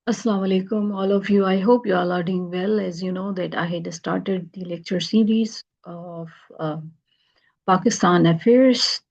Assalamu alaikum, all of you. I hope you all are doing well. As you know, that I had started the lecture series of Pakistan Affairs.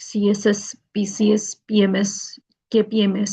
CSS, PCS, PMS, KPMS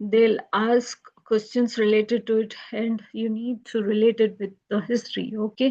they'll ask questions related to it and you need to relate it with the history, okay।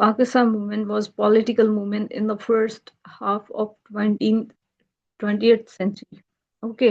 Pakistan movement was political movement in the first half of 20th century. Okay,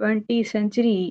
20th century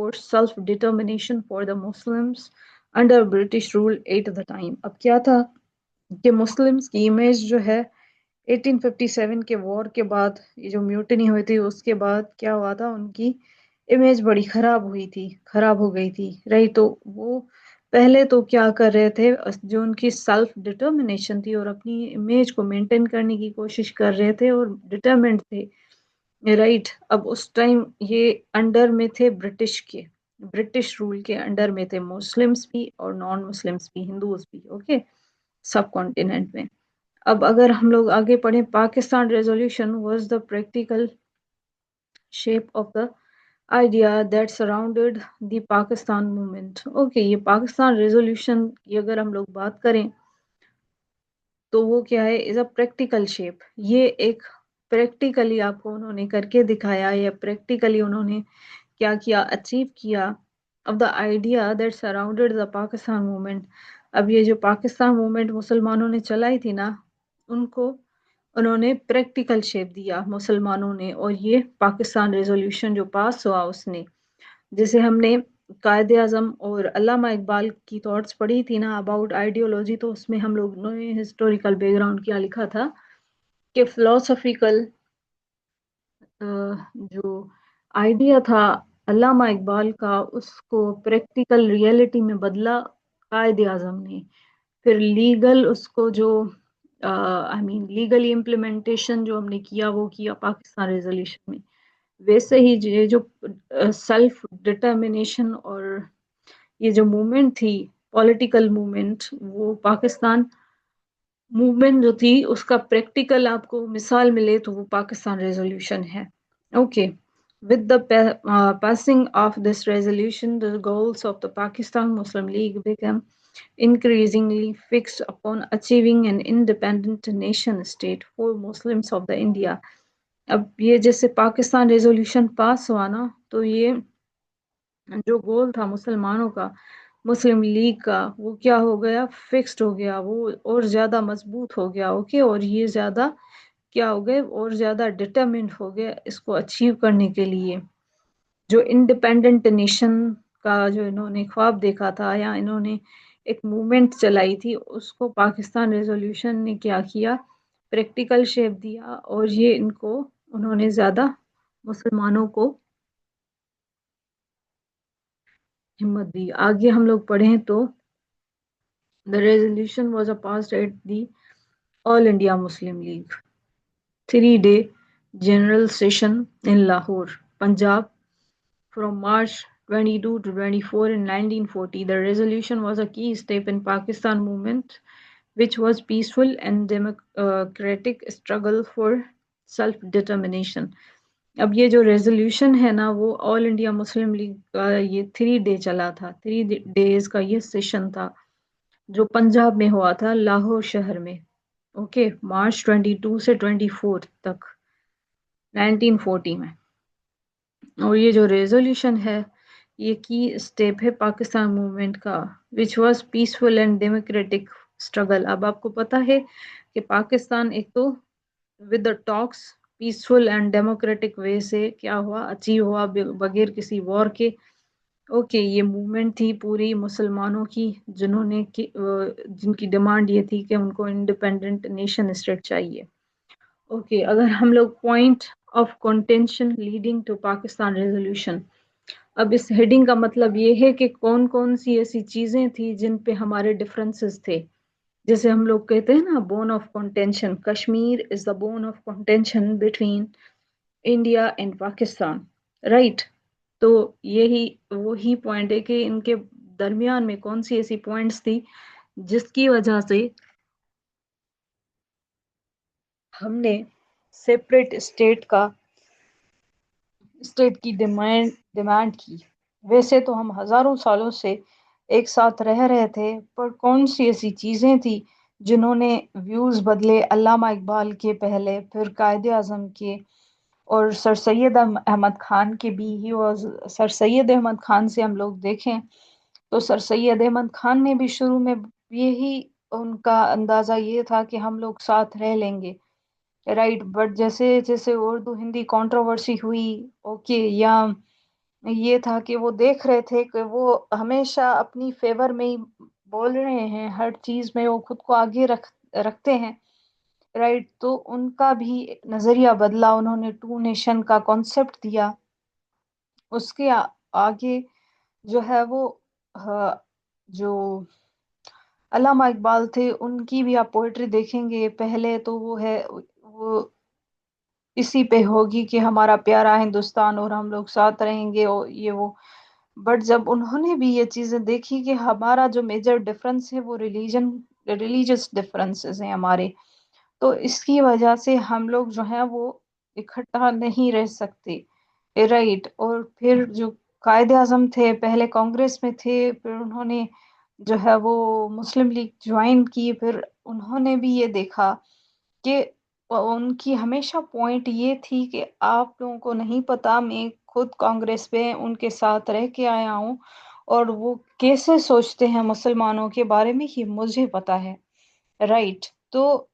for self-determination for the Muslims under British rule at the time. اب کیا تھا کہ Muslims کی image جو ہے 1857 کے وار کے بعد، یہ جو میوٹنی ہوئی تھی اس کے بعد کیا ہوا تھا، ان کی امیج بڑی خراب ہوئی تھی، خراب ہو گئی تھی، رائٹ؟ تو وہ پہلے تو کیا کر رہے تھے، جو ان کی سیلف ڈٹرمنیشن تھی اور اپنی امیج کو مینٹین کرنے کی کوشش کر رہے تھے اور ڈٹرمنٹ تھے، رائٹ؟ اب اس ٹائم یہ انڈر میں تھے برٹش کے، برٹش رول کے انڈر میں تھے، مسلمس بھی اور نان مسلمس بھی، ہندوز بھی، اوکے، سب کانٹیننٹ میں۔ اب اگر ہم لوگ آگے پڑھیں، Pakistan resolution was the practical shape of the idea that surrounded the Pakistan movement. Okay, یہ پاکستان ریزولوشن کی اگر ہم لوگ بات کریں تو وہ کیا ہے، از اے پریکٹیکل شیپ، یہ ایک پریکٹیکلی آپ کو انہوں نے کر کے دکھایا، یا پریکٹیکلی انہوں نے کیا کیا، اچیو کیا of the idea that surrounded the Pakistan movement. اب یہ جو پاکستان موومنٹ مسلمانوں نے چلائی تھی نا، ان کو انہوں نے پریکٹیکل شیپ دیا مسلمانوں نے، اور یہ پاکستان ریزولوشن جو پاس ہوا اس نے، جیسے ہم نے قائد اعظم اور علامہ اقبال کی تھاٹس پڑھی تھی نا اباؤٹ آئیڈیولوجی، تو اس میں ہم لوگ نے ہسٹوریکل بیک گراؤنڈ کیا لکھا تھا کہ فلسفیکل جو آئیڈیا تھا علامہ اقبال کا، اس کو پریکٹیکل ریئلٹی میں بدلا قائد اعظم نے، پھر لیگل اس کو جو لیگلی امپلیمنٹیشن جو ہم نے کیا وہ کیا پاکستان ریزولوشن میں۔ ویسے ہی یہ جو سیلف ڈٹرمنیشن اور یہ جو موومنٹ تھی، پولیٹیکل موومنٹ، وہ پاکستان موومنٹ جو تھی اس کا پریکٹیکل آپ کو مثال ملے تو وہ پاکستان ریزولوشن ہے، okay. With the passing of this resolution, the goals of the Pakistan Muslim League became increasingly fixed upon achieving an independent nation state for Muslims of the India۔ اب یہ جیسے پاکستان ریزولوشن پاس ہوا نا، تو یہ جو گول تھا مسلمانوں کا، مسلم لیگ کا، وہ کیا ہو گیا، فکسڈ ہو گیا، وہ اور زیادہ مضبوط ہو گیا، اوکے، اور یہ زیادہ کیا ہو گئے، اور زیادہ ڈٹرمنٹ ہو گیا اس کو اچیو کرنے کے لیے۔ جو انڈیپینڈنٹ نیشن کا جو انہوں نے خواب دیکھا تھا، یا انہوں نے ایک موومنٹ چلائی تھی، اس کو پاکستان ریزولوشن نے کیا کیا، پریکٹیکل شیپ دیا، اور یہ ان کو انہوں نے زیادہ مسلمانوں کو ہمت دی۔ آگے ہم لوگ پڑھیں تو the resolution was passed at the All India Muslim League 3-day general session in Lahore, Punjab from March 22 to 24 in 1940. The resolution was a key step in Pakistan movement, which was peaceful and democratic struggle for self-determination۔ اب یہ جو resolution ہے نا، وہ آل India Muslim league کا یہ 3 day چلا تھا، 3 ڈیز کا یہ سیشن تھا جو پنجاب میں ہوا تھا، لاہور شہر میں، اوکے، مارچ 22 سے 24 تک 1940 میں۔ اور یہ جو ریزولوشن ہے یہ کی اسٹیپ ہے پاکستان موومنٹ کا، which was peaceful and democratic struggle. اب آپ کو پتہ ہے کہ پاکستان ایک تو with the talks peaceful and democratic way سے کیا ہوا، اچیو ہوا بغیر کسی وار کے، اوکے۔ یہ موومنٹ تھی پوری مسلمانوں کی، جنہوں نے جن کی ڈیمانڈ یہ تھی کہ ان کو انڈیپینڈنٹ نیشن اسٹیٹ چاہیے، اوکے۔ اگر ہم لوگ point of contention leading to Pakistan resolution, اب اس ہیڈنگ کا مطلب یہ ہے کہ کون کون سی ایسی چیزیں تھیں جن پہ ہمارے ڈفرینسز تھے، جیسے ہم لوگ کہتے ہیں نا bone of contention, Kashmir is the bone of contention between India and Pakistan, right? تو یہی وہی پوائنٹ ہے کہ ان کے درمیان میں کون سی ایسی پوائنٹس تھی جس کی وجہ سے ہم نے سیپریٹ اسٹیٹ کی ڈیمانڈ کی۔ ویسے تو ہم ہزاروں سالوں سے ایک ساتھ رہ رہے تھے، پر کون سی ایسی چیزیں تھی جنہوں نے ویوز بدلے، علامہ اقبال کے پہلے، پھر قائد اعظم کے، اور سر سید احمد خان کے بھی ہی واز، سر سید احمد خان سے ہم لوگ دیکھیں تو سر سید احمد خان نے بھی شروع میں یہی ان کا اندازہ یہ تھا کہ ہم لوگ ساتھ رہ لیں گے، رائٹ؟ بٹ جیسے جیسے اردو ہندی کنٹروورسی ہوئی، اوکے، یا یہ تھا کہ وہ دیکھ رہے تھے کہ وہ ہمیشہ اپنی فیور میں ہی بول رہے ہیں، ہر چیز میں وہ خود کو آگے رکھتے ہیں، رائٹ؟ تو ان کا بھی نظریہ بدلا، انہوں نے ٹو نیشن کا کانسیپٹ دیا۔ اس کے آگے جو ہے وہ ہاں، جو علامہ اقبال تھے ان کی بھی آپ پوئٹری دیکھیں گے، پہلے تو وہ اسی پہ ہوگی کہ ہمارا پیارا ہندوستان اور ہم لوگ ساتھ رہیں گے اور یہ وہ، بٹ جب انہوں نے بھی یہ چیزیں دیکھی کہ ہمارا جو میجر ڈفرنس ہے وہ ریلیجس ڈفرینسز ہیں ہمارے، تو اس کی وجہ سے ہم لوگ جو ہیں وہ اکٹھا نہیں رہ سکتے، رائٹ؟ اور پھر جو قائد اعظم تھے پہلے کانگریس میں تھے، پھر انہوں نے جو ہے وہ مسلم لیگ جوائن کی، پھر انہوں نے بھی یہ دیکھا کہ ان کی ہمیشہ پوائنٹ یہ تھی کہ آپ لوگوں کو نہیں پتا، میں خود کانگریس میں ان کے ساتھ رہ کے آیا ہوں اور وہ کیسے سوچتے ہیں مسلمانوں کے بارے میں یہ مجھے پتا ہے، رائٹ؟ تو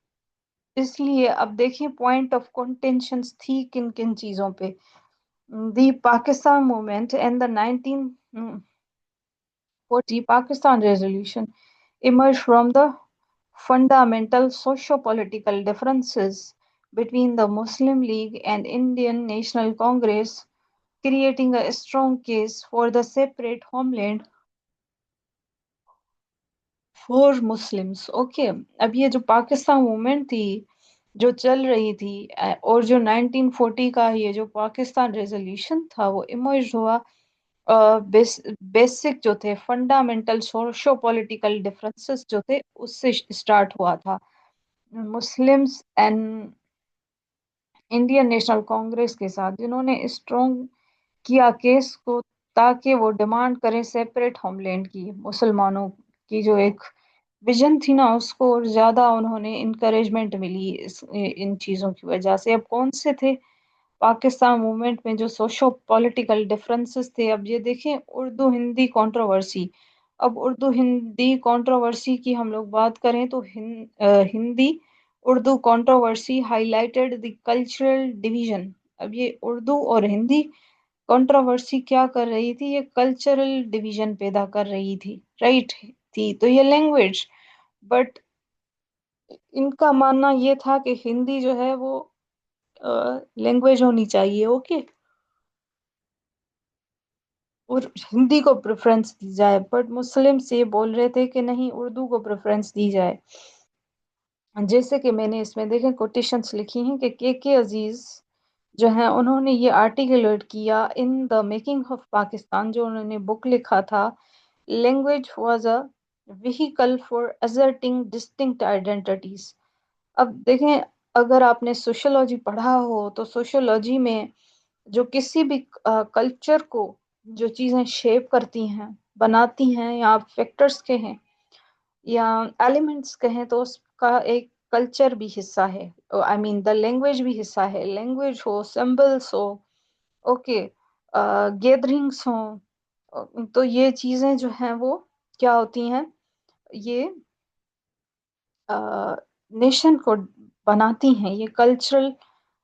اس لیے اب دیکھیں پوائنٹ آف کنٹینشنز تھی کن کن چیزوں پہ۔ The Pakistan movement and the 1940 Pakistan resolution emerged from the fundamental socio-political differences between the Muslim League and Indian National Congress, creating a strong case for the separate homeland for Muslims. Okay، اب یہ جو Pakistan movement تھی جو چل رہی تھی، اور جو 1940 کا یہ جو پاکستان ریزولوشن تھا وہ ایمرج ہوا بیسک جو تھے فنڈامنٹل سوشو پولیٹیکل ڈفرینسز جو تھے اس سے اسٹارٹ ہوا تھا، Muslims and Indian national Congress کے ساتھ، جنہوں نے اسٹرانگ کیا کیس کو تاکہ وہ ڈیمانڈ کریں سیپریٹ ہوم لینڈ کی، مسلمانوں کی جو ایک ویژن تھی نا اس کو اور زیادہ انہوں نے انکریجمنٹ ملی ان چیزوں کی وجہ سے۔ اب کون سے تھے پاکستان موومنٹ میں جو سوشو پولیٹیکل ڈفرینسز تھے؟ اب یہ دیکھیں اردو ہندی کنٹروورسی، اب اردو ہندی کنٹروورسی کی ہم لوگ بات کریں تو Hindi Urdu controversy high lighted the cultural division. اب یہ اردو اور ہندی کنٹروورسی کیا کر رہی تھی؟ یہ کلچرل ڈویژن پیدا کر رہی تھی، رائٹ؟ تھی تو یہ لینگویج، بٹ ان کا ماننا یہ تھا کہ ہندی جو ہے وہ لینگویج ہونی چاہیے، اوکے، اور ہندی کو پریفرنس دی جائے، بٹ مسلم سے بول رہے تھے کہ نہیں، اردو کو پریفرنس دی جائے۔ جیسے کہ میں نے اس میں دیکھیں کوٹیشنس لکھی ہیں کہ کے عزیز جو ہیں انہوں نے یہ آرٹیکولیٹ کیا in the making of Pakistan, جو انہوں نے بک لکھا تھا، language was a vehicle for asserting distinct identities۔ اب دیکھیں اگر آپ نے سوشولوجی پڑھا ہو تو سوشولوجی میں جو کسی بھی کلچر کو جو چیزیں شیپ کرتی ہیں، بناتی ہیں، یا آپ فیکٹرز کہیں یا ایلیمنٹس کہیں، تو اس کا ایک کلچر بھی حصہ ہے، آئی مین دا لینگویج بھی حصہ ہے، لینگویج ہو، سمبلس ہو، اوکے، گیدرنگس ہوں، تو یہ چیزیں جو ہیں وہ کیا ہوتی ہیں، یہ نیشن کو بناتی ہیں، یہ کلچرل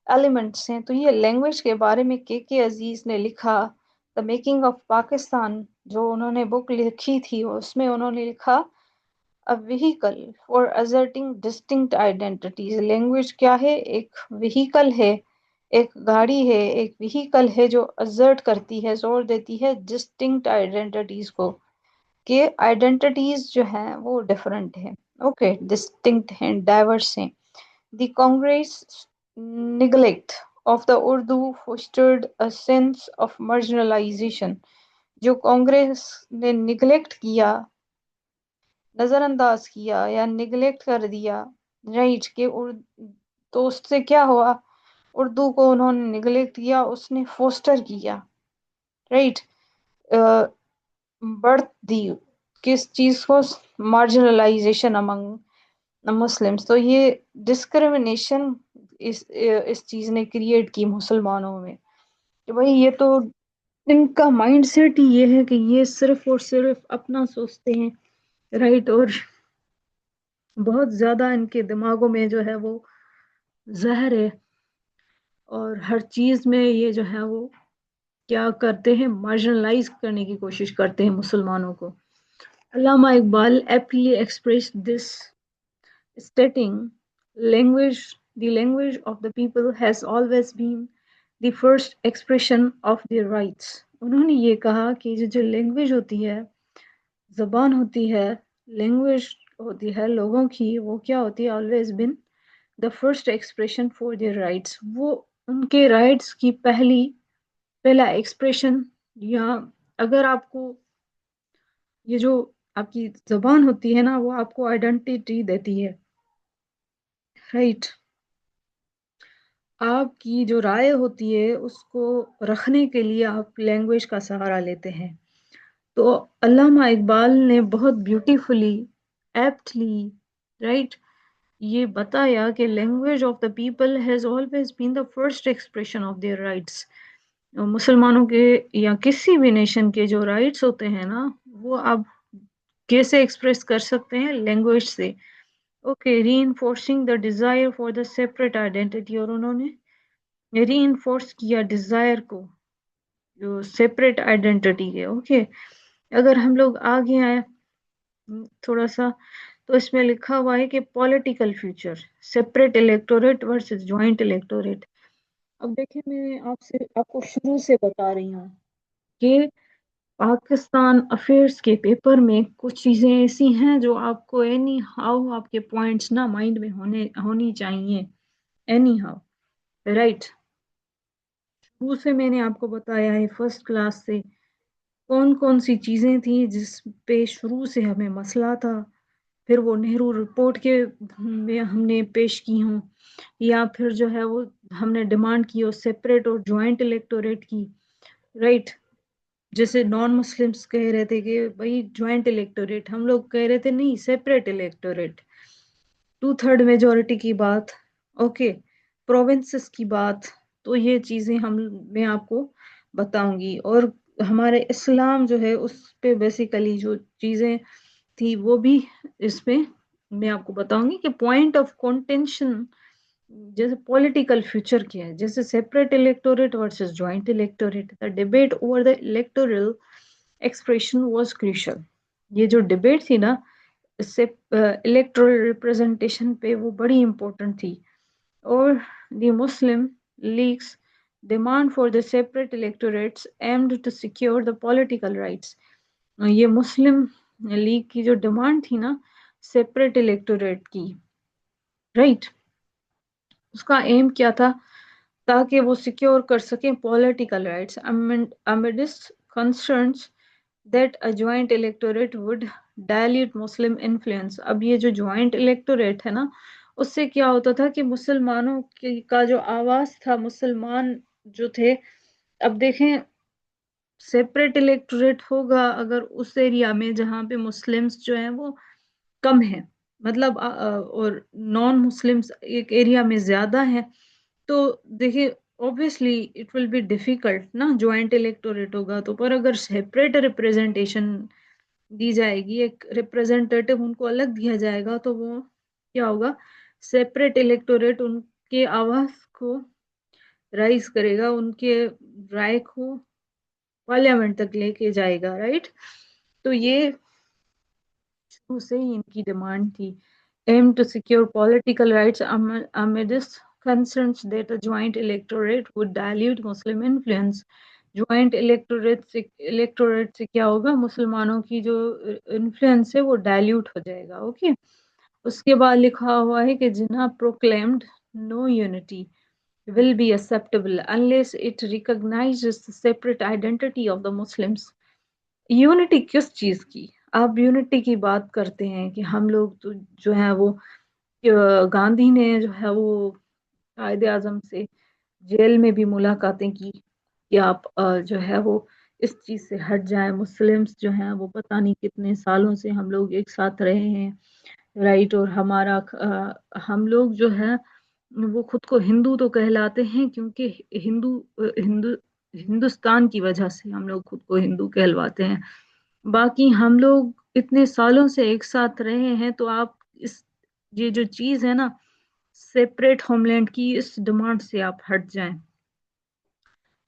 ایلیمنٹس ہیں۔ تو یہ لینگویج کے بارے میں کے عزیز نے لکھا دا میکنگ آف پاکستان، جو انہوں نے بک لکھی تھی اس میں انہوں نے لکھا a vehicle for asserting distinct identities۔ Language کیا ہے؟ ایک وہیکل ہے، ایک گاڑی ہے، ایک وہیکل ہے جو asert کرتی ہے، زور دیتی ہے distinct identities کو، کہ آئیڈینٹیٹیز جو ہیں وہ ڈفرینٹ ہیں، اوکے، ڈسٹنکٹ ہیں، ڈائیورس ہیں۔ دی Congress neglect of the Urdu fostered a sense of marginalization۔ جو کانگریس نے نگلیکٹ کیا، نظر انداز کیا یا نگلیکٹ کر دیا، رائٹ، کہ تو اس سے کیا ہوا؟ اردو کو انہوں نے نگلیکٹ کیا، اس نے فوسٹر کیا، رائٹ، بڑھ دی کس چیز کو؟ مارجنلائزیشن امنگ مسلمس۔ تو یہ ڈسکریمنیشن اس چیز نے کریٹ کی مسلمانوں میں کہ بھائی یہ تو ان کا مائنڈ سیٹ ہی یہ ہے کہ یہ صرف اور صرف اپنا سوچتے ہیں، رائٹ، اور بہت زیادہ ان کے دماغوں میں جو ہے وہ زہر ہے، اور ہر چیز میں یہ جو ہے وہ کیا کرتے ہیں, مارجنلائز کرنے کی کوشش کرتے ہیں مسلمانوں کو. علامہ Iqbal aptly expressed this stating, language, the language of the people has always been the first expression of their rights. انہوں نے یہ کہا کہ جو لینگویج ہوتی ہے, زبان ہوتی ہے, لینگویج ہوتی ہے لوگوں کی, وہ کیا ہوتی ہے, always been the first expression for their rights. وہ ان کے رائٹس کی پہلا ایکسپریشن, یا اگر آپ کو یہ جو آپ کی زبان ہوتی ہے نا, وہ آپ کو آئیڈینٹی دیتی ہے, رائٹ. آپ کی جو رائے ہوتی ہے اس کو رکھنے کے لیے آپ لینگویج کا سہارا لیتے ہیں. تو علامہ اقبال نے بہت بیوٹیفلی, ایپٹلی, رائٹ, یہ بتایا کہ language of the people has always been the first expression of their rights. مسلمانوں کے یا کسی بھی نیشن کے جو رائٹس ہوتے ہیں نا, وہ آپ کیسے ایکسپریس کر سکتے ہیں, لینگویج سے. Okay, reinforcing the desire for the separate identity, اور انہوں نے ری انفورس کیا ڈیزائر کو, جو سیپریٹ آئیڈینٹی ہے. اوکے, اگر ہم لوگ آگے آئے تھوڑا سا, تو اس میں لکھا ہوا ہے کہ political future, separate electorate versus joint electorate. اب دیکھیں, میں آپ کو شروع سے بتا رہی ہوں کہ پاکستان افیئرس کے پیپر میں کچھ چیزیں ایسی ہیں جو آپ کو اینی ہاؤ آپ کے پوائنٹس نا مائنڈ میں ہونی چاہیے, اینی ہاؤ, رائٹ. شروع سے میں نے آپ کو بتایا ہے, فرسٹ کلاس سے, کون سی چیزیں تھیں جس پہ شروع سے ہمیں مسئلہ تھا, پھر وہ نہرو رپورٹ کے میں ہم نے پیش کی ہوں, یا پھر جو ہے وہ ہم نے ڈیمانڈ کی ہو سیپریٹ اور جوائنٹ الیکٹوریٹ کی, رائٹ. جیسے نان مسلمس کہہ رہے تھے کہ بھائی جوائنٹ الیکٹوریٹ, ہم لوگ کہہ رہے تھے نہیں, سیپریٹ الیکٹوریٹ. 2/3 میجورٹی کی بات, اوکے, پروونسز کی بات. تو یہ چیزیں میں آپ کو بتاؤں گی, اور ہمارے اسلام جو ہے اس پہ بیسیکلی جو چیزیں تھی وہ بھی اس پہ میں آپ کو بتاؤں گی, کہ پوائنٹ آف کنٹینشن جیسے پولیٹیکل فیوچر کیا ہے, جیسے separate electorate versus joint electorate. The debate over the electoral expression was crucial. یہ جو ڈیبیٹ تھی نا الیکٹورل ریپرزنٹیشن پہ, وہ بڑی امپورٹنٹ تھی. اور the Muslim League's demand for the separate electorates aimed to secure the political rights. یہ مسلم لیگ کی جو ڈیمانڈ تھی نا سیپریٹ الیکٹوریٹ کی, رائٹ, اس کا ایم کیا تھا, تاکہ وہ سیکیور کر سکیں political rights amidst concerns that a joint electorate would dilute Muslim influence. اب یہ جو جوائنٹ الیکٹوریٹ ہے نا, اس سے کیا ہوتا تھا کہ مسلمانوں کا جو آواز تھا, مسلمان جو تھے, اب دیکھیں سیپریٹ الیکٹوریٹ ہوگا اگر اس ایریا میں جہاں پہ مسلمس جو ہیں وہ کم ہیں, مطلب اور نان مسلمس ایک ایریا میں زیادہ ہیں, تو دیکھیے obviously it will be difficult نا, جوائنٹ الیکٹوریٹ ہوگا تو. پر اگر سیپریٹ ریپرزنٹیشن دی جائے گی, ایک ریپرزنٹیٹیو ان کو الگ دیا جائے گا, تو وہ کیا ہوگا, سیپریٹ الیکٹوریٹ ان کے آواز کو رائز کرے گا, ان کے رائے کو پارلیمنٹ تک لے کے جائے گا, رائٹ. تو یہ شروع سے ہی ان کی ڈیمانڈ تھی. aim to secure political rights amidst concerns that a joint electorate would dilute Muslim influence. Joint electorate سے کیا ہوگا, مسلمانوں کی جو انفلوئنس ہے وہ ڈائلیوٹ ہو جائے گا. اوکے, اس کے بعد لکھا ہوا ہے کہ جناح proclaimed no unity will be acceptable unless it recognizes the separate identity of the Muslims. Unity کس چیز کی, آپ یونٹی کی بات کرتے ہیں کہ ہم لوگ تو جو ہے وہ, گاندھی نے جو ہے وہ قائد اعظم سے جیل میں بھی ملاقاتیں کی کہ آپ جو ہے وہ اس چیز سے ہٹ جائیں, مسلمس جو ہیں وہ پتہ نہیں کتنے سالوں سے ہم لوگ ایک ساتھ رہے ہیں, رائٹ. اور ہم لوگ جو ہے وہ خود کو ہندو تو کہلاتے ہیں, کیونکہ ہندوستان کی وجہ سے ہم لوگ خود کو ہندو کہلواتے ہیں. باقی ہم لوگ اتنے سالوں سے ایک ساتھ رہے ہیں, تو آپ یہ جو چیز ہے نا سیپریٹ ہوم لینڈ کی, اس ڈیمانڈ سے آپ ہٹ جائیں.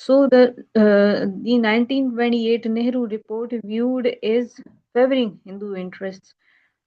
So the 1928 Nehru report viewed as favoring Hindu interests।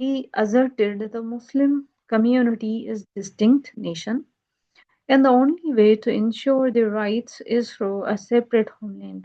He asserted the Muslim community is distinct nation and the only way to ensure their rights is through a separate homeland।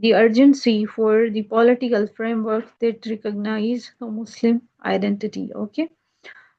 the urgency for the political framework that recognize the Muslim identity। okay?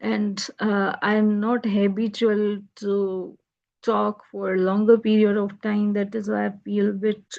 and I am not habitual to talk for a longer period of time, that is why I feel a bit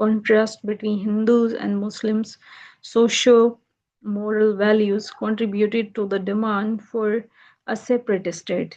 contrast between Hindus and Muslims socio-moral values contributed to the demand for a separate state।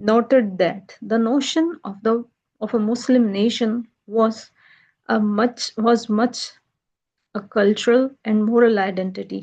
noted that the notion of a Muslim nation was much a cultural and moral identity।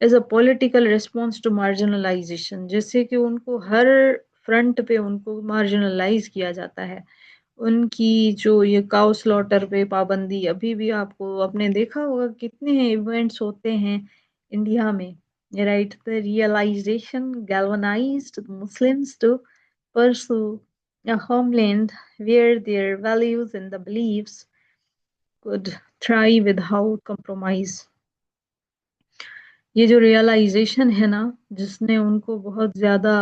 As a political response to marginalisation, جیسے کہ ان کو ہر front پہ ان کو marginalise کیا جاتا ہے. ان کی جو یہ کاؤ سلاٹر پہ پابندی، ابھی بھی آپ کو آپ نے دیکھا ہوگا کتنے ایونٹس ہوتے ہیں انڈیا میں، right. the realization galvanized Muslims to pursue a homeland where their values and the beliefs could thrive without compromise. یہ جو ریئلائزیشن ہے نا، جس نے ان کو بہت زیادہ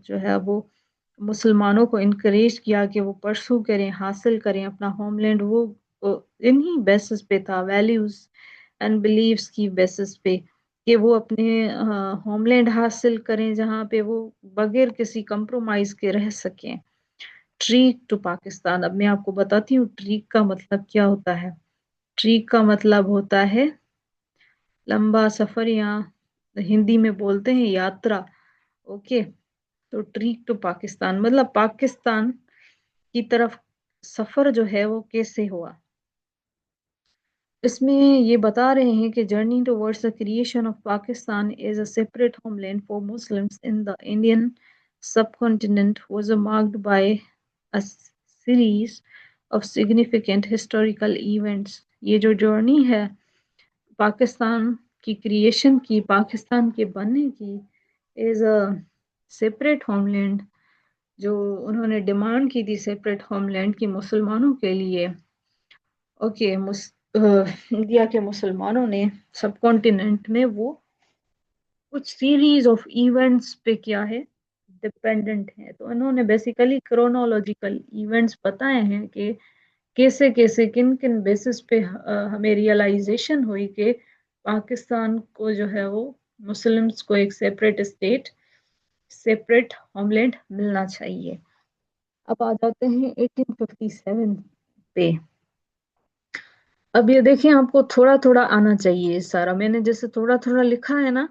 جو ہے وہ مسلمانوں کو انکریج کیا کہ وہ پرسو کریں، حاصل کریں اپنا ہوم لینڈ، وہ انہی بیسس پہ تھا، ویلیوز اینڈ بلیفس کی بیسس پہ، کہ وہ اپنے ہوم لینڈ حاصل کریں جہاں پہ وہ بغیر کسی کمپرومائز کے رہ سکیں. ٹریک ٹو پاکستان، اب میں آپ کو بتاتی ہوں ٹریک کا مطلب کیا ہوتا ہے. ٹریک کا مطلب ہوتا ہے لمبا سفر، یا ہندی میں بولتے ہیں یاترا. اوکے، تو ٹریک ٹو پاکستان مطلب پاکستان کی طرف سفر جو ہے وہ کیسے ہوا. اس میں یہ بتا رہے ہیں کہ journey towards the creation of Pakistan as a separate homeland for Muslims in the Indian subcontinent was marked by a series of significant historical events. یہ جو جرنی ہے پاکستان کی کریشن کی، پاکستان کے بننے کی، as a separate homeland, جو انہوں نے ڈیمانڈ کی تھی سیپریٹ ہوم لینڈ کی مسلمانوں کے لیے. اوکے، انڈیا کے مسلمانوں نے سب کانٹیننٹ میں وہ کچھ سیریز آف ایونٹس پہ کیا ہے ڈپینڈنٹ ہے. تو انہوں نے بیسیکلی کرونالوجیکل ایونٹس بتائے ہیں کہ کیسے کیسے کن کن بیسس پہ ہمیں ریئلائزیشن ہوئی کہ پاکستان کو جو ہے وہ مسلمس کو ایک separate state, separate homeland ملنا چاہیے. اب آ جاتے ہیں 1857 پہ. اب یہ دیکھیں آپ کو تھوڑا تھوڑا آنا چاہیے سارا، میں نے جیسے تھوڑا تھوڑا لکھا ہے نا،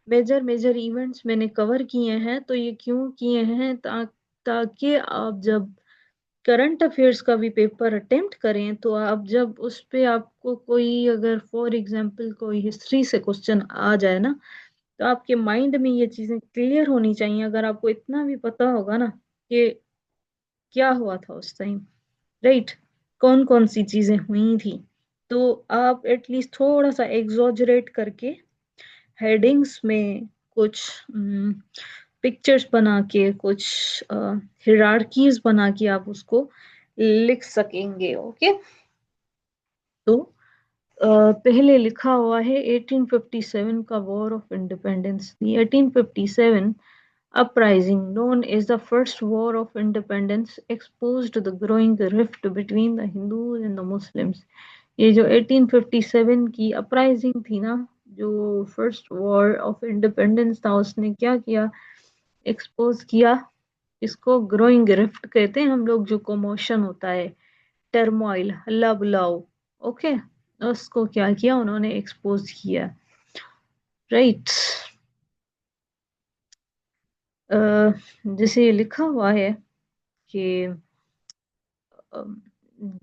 میجر میجر ایونٹس میں نے کور کیے ہیں. تو یہ کیوں کیے ہیں؟ تاکہ آپ جب کرنٹ افیئرس کا بھی پیپر اٹیمپٹ کریں تو آپ جب اس پہ آپ کو کوئی اگر فار ایگزامپل کوئی ہسٹری سے کوشچن آ جائے نا، تو آپ کے مائنڈ میں یہ چیزیں کلیئر ہونی چاہیے. اگر آپ کو اتنا بھی پتا ہوگا نا کہ کیا ہوا تھا اس ٹائم، رائٹ، کون کون سی چیزیں ہوئی تھی، تو آپ ایٹ لیسٹ تھوڑا سا ایگزاجریٹ کر کے ہیڈنگس میں کچھ پکچرز بنا کے، کچھ ہیرارکیز بنا کے آپ اس کو لکھ سکیں گے. اوکے، تو پہلے لکھا ہوا ہے 1857 کا war of independence. 1857 uprising, known as the first war of independence, exposed the growing rift between the Hindus and the Muslims. یہ جو 1857 کی اپرائزنگ تھی نا، جو فرسٹ وار آف انڈیپینڈنس تھا، اس نے کیا کیا؟ ایکسپوز کیا. اس کو گروئنگ رفٹ کہتے ہیں ہم لوگ، جو کوموشن ہوتا ہے، ٹرموائل، ہلا بلاؤ. اوکے، اس کو کیا کیا انہوں نے؟ ایکسپوز کیا، رائٹ. جیسے یہ لکھا ہوا ہے کہ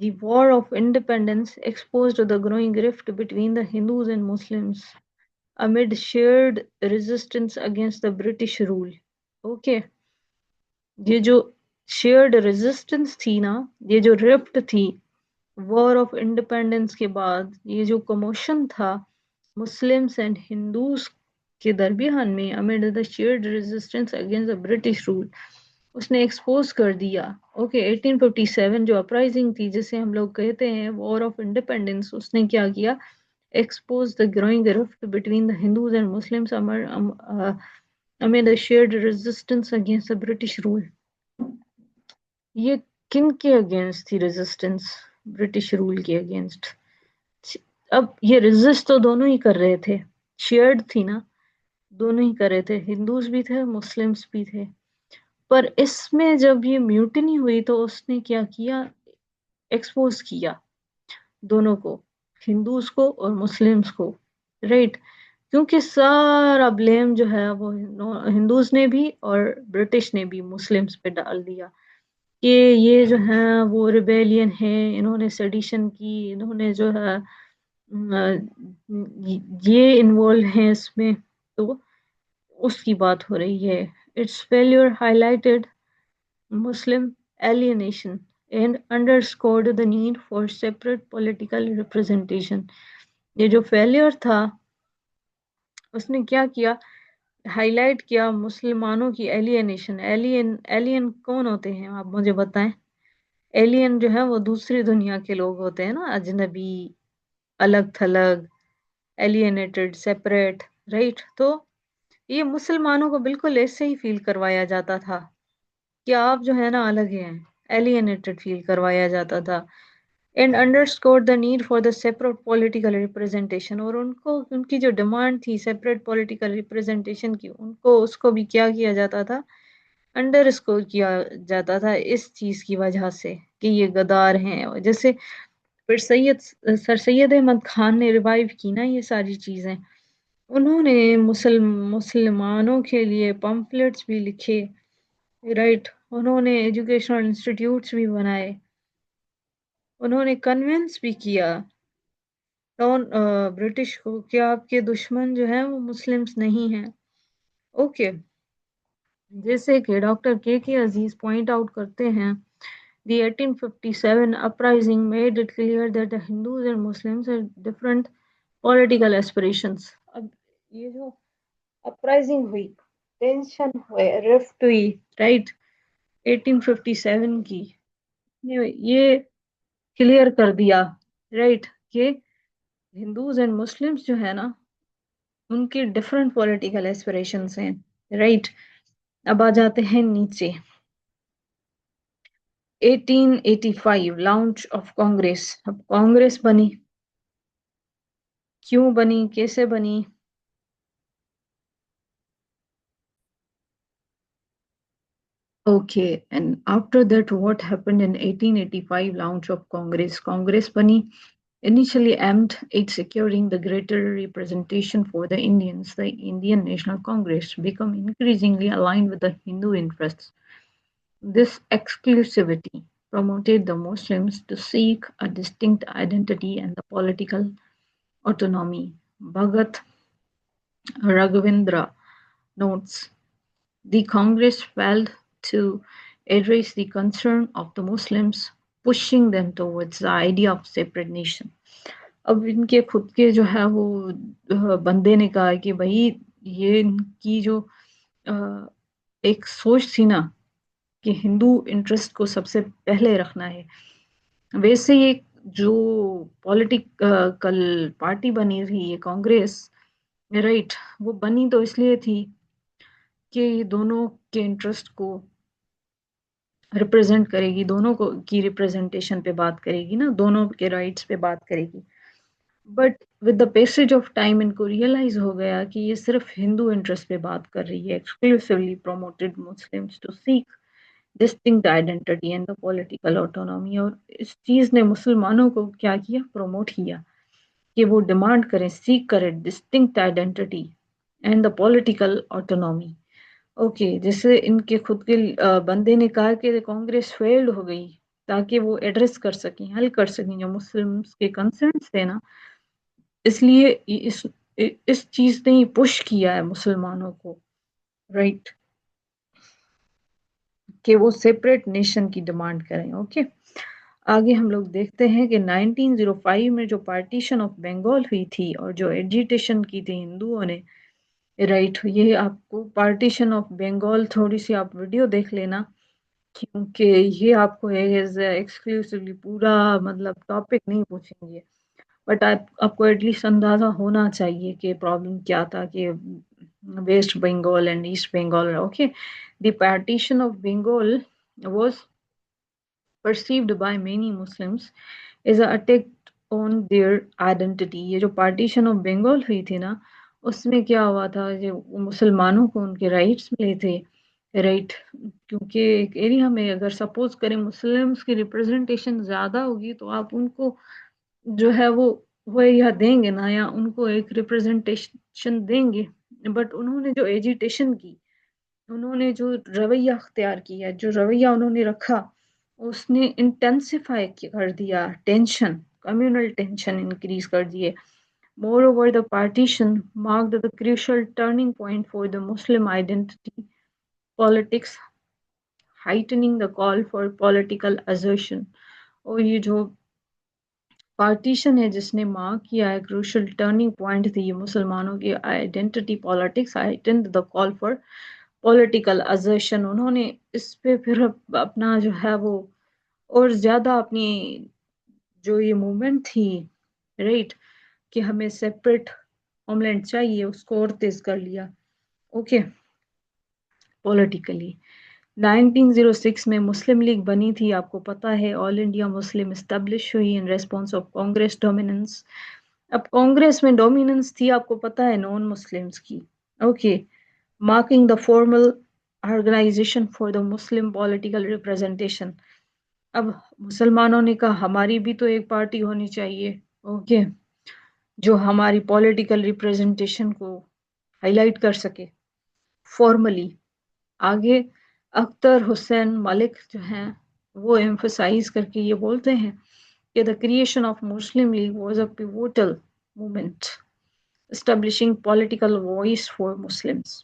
the war of independence exposed the growing rift between the Hindus and Muslims amid shared resistance against the British rule. Okay, یہ جو شیئرڈ ریزسٹنس تھی نا، یہ جو رفٹ تھی وار آف انڈیپینڈنس کے بعد، یہ جو کموشن تھا مسلمس اینڈ ہندوز کے درمیان میں، amid the shared resistance against the British rule، اس نے ایکسپوز کر دیا. اوکے، 1857 جو اپرائزنگ تھی، جسے ہم لوگ کہتے ہیں وار آف انڈیپینڈنس، اس نے کیا کیا؟ Expose the growing rift between the Hindus and Muslims amid a shared resistance against the British rule. یہ کن کے اگینسٹ تھی ریزسٹنس؟ برٹش رول کے اگینسٹ. اب یہ ریزسٹ تو دونوں ہی کر رہے تھے، شیئرڈ تھی نا، دونوں ہی کر رہے تھے، ہندوز بھی تھے مسلمس بھی تھے. پر اس میں جب یہ میوٹنی ہوئی تو اس نے کیا کیا؟ ایکسپوز کیا دونوں کو، ہندوز کو اور مسلمس کو، رائٹ. کیونکہ سارا بلیم جو ہے وہ ہندوز نے بھی اور برٹش نے بھی مسلمس پہ ڈال دیا کہ یہ جو ہے وہ ریبیلین ہے، انہوں نے سیڈیشن کی، انہوں نے جو ہے یہ انوالو ہیں اس میں، تو اس کی بات ہو رہی ہے. Its failure highlighted Muslim alienation and underscored the need for separate political representation. یہ جو فیلئر تھا اس نے کیا کیا، ہائی لائٹ کیا مسلمانوں کی ایلینیشن. ایلین کون ہوتے ہیں آپ مجھے بتائیں؟ ایلین جو ہے وہ دوسری دنیا کے لوگ ہوتے ہیں نا، اجنبی، الگ تھلگ، ایلینیٹڈ، سیپریٹ، رائٹ. تو یہ مسلمانوں کو بالکل ایسے ہی فیل کروایا جاتا تھا کہ آپ جو ہے نا الگ ہیں، ایلینیٹڈ فیل کروایا جاتا تھا. And underscore the need for the separate political representation, اور ان کی جو ڈیمانڈ تھی سیپریٹ پولیٹیکل ریپرزینٹیشن کی، اس کو بھی کیا جاتا تھا، انڈر اسکور کیا جاتا تھا اس چیز کی وجہ سے کہ یہ غدار ہیں. جیسے پھر سر سید احمد خان نے ریوائیو کی نا یہ ساری چیزیں. انہوں نے مسلمانوں کے لیے پمفلٹس بھی لکھے، رائٹ. انہوں نے ایجوکیشنل انسٹیٹیوٹس بھی بنائے، انہوں نے کنونس بھی کیا برٹش کو کہ آپ کے دشمن جو ہیں وہ مسلمس نہیں ہیں. اوکے. جیسے کہ ڈاکٹر کے عزیز پوائنٹ آؤٹ کرتے ہیں، the 1857 uprising made it clear that the Hindus and Muslims had different political aspirations. اب یہ جو اپرائزنگ ہوئی، ٹینشن ہوئے، رفٹ ہوئی، رائٹ، 1857 کی، یہ کلیئر کر دیا، رائٹ، کہ ہندوز اینڈ مسلمس جو ہے نا ان کی ڈفرینٹ پولیٹیکل ایسپریشنس ہیں، رائٹ. اب آ جاتے ہیں نیچے. 1885 لانچ آف کانگریس. اب کانگریس بنی، کیوں بنی، کیسے بنی؟ Okay, and after that, what happened in 1885 launch of Congress? Congress بنی. Initially aimed at securing the greater representation for the Indians, the Indian National Congress became increasingly aligned with the Hindu interests. This exclusivity promoted the Muslims to seek a distinct identity and the political autonomy. Bhagat Raghavendra notes, the Congress failed to address the concern of the Muslims, pushing them towards the idea of separate nation. اب ان کے خود کے جو ہے وہ بندے نے کہا کہ بھائی یہ ان کی جو ایک سوچ تھی نا کہ ہندو انٹرسٹ کو سب سے پہلے رکھنا ہے، ویسے یہ جو پولیٹیکل پارٹی بنی تھی یہ کانگریس، رائٹ، وہ بنی تو اس لیے تھی کہ یہ دونوں کے انٹرسٹ کو ریپرزینٹ کرے گی، دونوں کو کی ریپرزنٹیشن پہ بات کرے گی نا، دونوں کے رائٹس پہ بات کرے گی. But with the passage of time ان کو ریئلائز ہو گیا کہ یہ صرف ہندو انٹرسٹ پہ بات کر رہی ہے. ایکسکلوسively promoted Muslims to seek distinct identity and the political autonomy. اور اس چیز نے مسلمانوں کو کیا کیا، پروموٹ کیا کہ وہ ڈیمانڈ کریں، سیک کریں distinct identity and the political autonomy. Okay. جیسے ان کے خود کے بندے نے کہا کہ کانگریس فیلڈ ہو گئی تاکہ وہ ایڈریس کر سکیں، حل کر سکیں جو مسلمس کے کنسرنس تھے نا، اس لیے اس چیز نے ہی پش کیا ہے مسلمانوں کو، رائٹ، کہ وہ سیپریٹ نیشن کی ڈیمانڈ کریں. اوکے. آگے ہم لوگ دیکھتے ہیں کہ 1905 میں جو پارٹیشن آف بنگال ہوئی تھی اور جو ایجیٹیشن کی تھی ہندوؤں نے، رائٹ، یہ آپ کو پارٹیشن آف بنگال تھوڑی سی آپ ویڈیو دیکھ لینا کیونکہ یہ آپ کو ایکسکلوسively پورا مطلب ٹاپک نہیں پوچھیں گے، بٹ آپ کو ایٹ لیسٹ اندازہ ہونا چاہیے کہ پرابلم کیا تھا کہ West Bengal and East Bengal. Okay. The partition of Bengal was perceived by many Muslims as an attack on their identity. یہ جو پارٹیشن آف بنگال ہوئی تھی نا، اس میں کیا ہوا تھا، جو مسلمانوں کو ان کے رائٹس ملے تھے، رائٹ، کیونکہ ایک ایریا میں اگر سپوز کریں مسلمس کی ریپرزنٹیشن زیادہ ہوگی تو آپ ان کو جو ہے وہ ایریا دیں گے نا، یا ان کو ایک ریپرزنٹیشن دیں گے. بٹ انہوں نے جو ایجیٹیشن کی، انہوں نے جو رویہ اختیار کیا، جو رویہ انہوں نے رکھا، اس نے انٹینسیفائی کر دیا ٹینشن communal tension increase کر دیے. Moreover, the partition marked the crucial turning point for the Muslim identity politics, heightening the call for political assertion. اور یہ جو پارٹیشن ہے جس نے مارک کیا ہے کروشل ٹرننگ پوائنٹ تھی یہ مسلمانوں کی identity politics heightened the call for political assertion. انہوں نے اس پہ پھر اپنا جو ہے وہ اور زیادہ اپنی جو یہ موومنٹ تھی رائٹ کہ ہمیں سیپریٹ ہوم لینڈ چاہیے اس کو اور تیز کر لیا. اوکے پولیٹیکلی 1906 میں مسلم لیگ بنی تھی آپ کو پتہ ہے. آل انڈیا مسلم اسٹیبلش ہوئی in response of Congress dominance. اب کانگریس میں ڈومیننس تھی آپ کو پتہ ہے نان مسلمس کی. Okay marking the formal organization for the Muslim political representation. اب مسلمانوں نے کہا ہماری بھی تو ایک پارٹی ہونی چاہیے اوکے جو ہماری پولیٹیکل ریپرزنٹیشن کو ہائی لائٹ کر سکے فارملی. آگے اختر حسین ملک جو ہیں وہ ایمفسائز کر کے یہ بولتے ہیں کہ the creation of Muslim League was a pivotal movement establishing political voice for Muslims.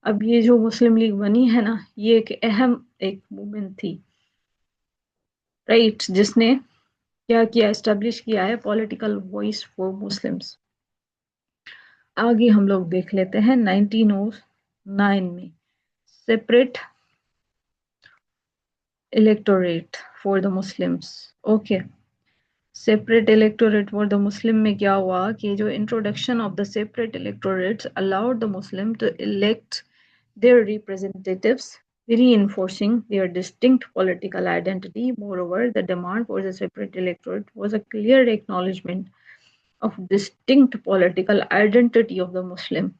اب یہ جو مسلم لیگ بنی ہے نا یہ ایک اہم ایک موومنٹ تھی رائٹ جس نے کیا کیا اسٹیبلش کیا ہے پولیٹیکل وائس فور مسلمس. آگے ہم لوگ دیکھ لیتے ہیں 1909 میں separate electorate for the Muslims. Okay separate electorate for the Muslim میں کیا ہوا کہ جو introduction of the separate electorates allowed the Muslim to elect their representatives reinforcing their distinct political identity. Moreover, the demand for the separate electorate was a clear acknowledgement of distinct political identity of the Muslim.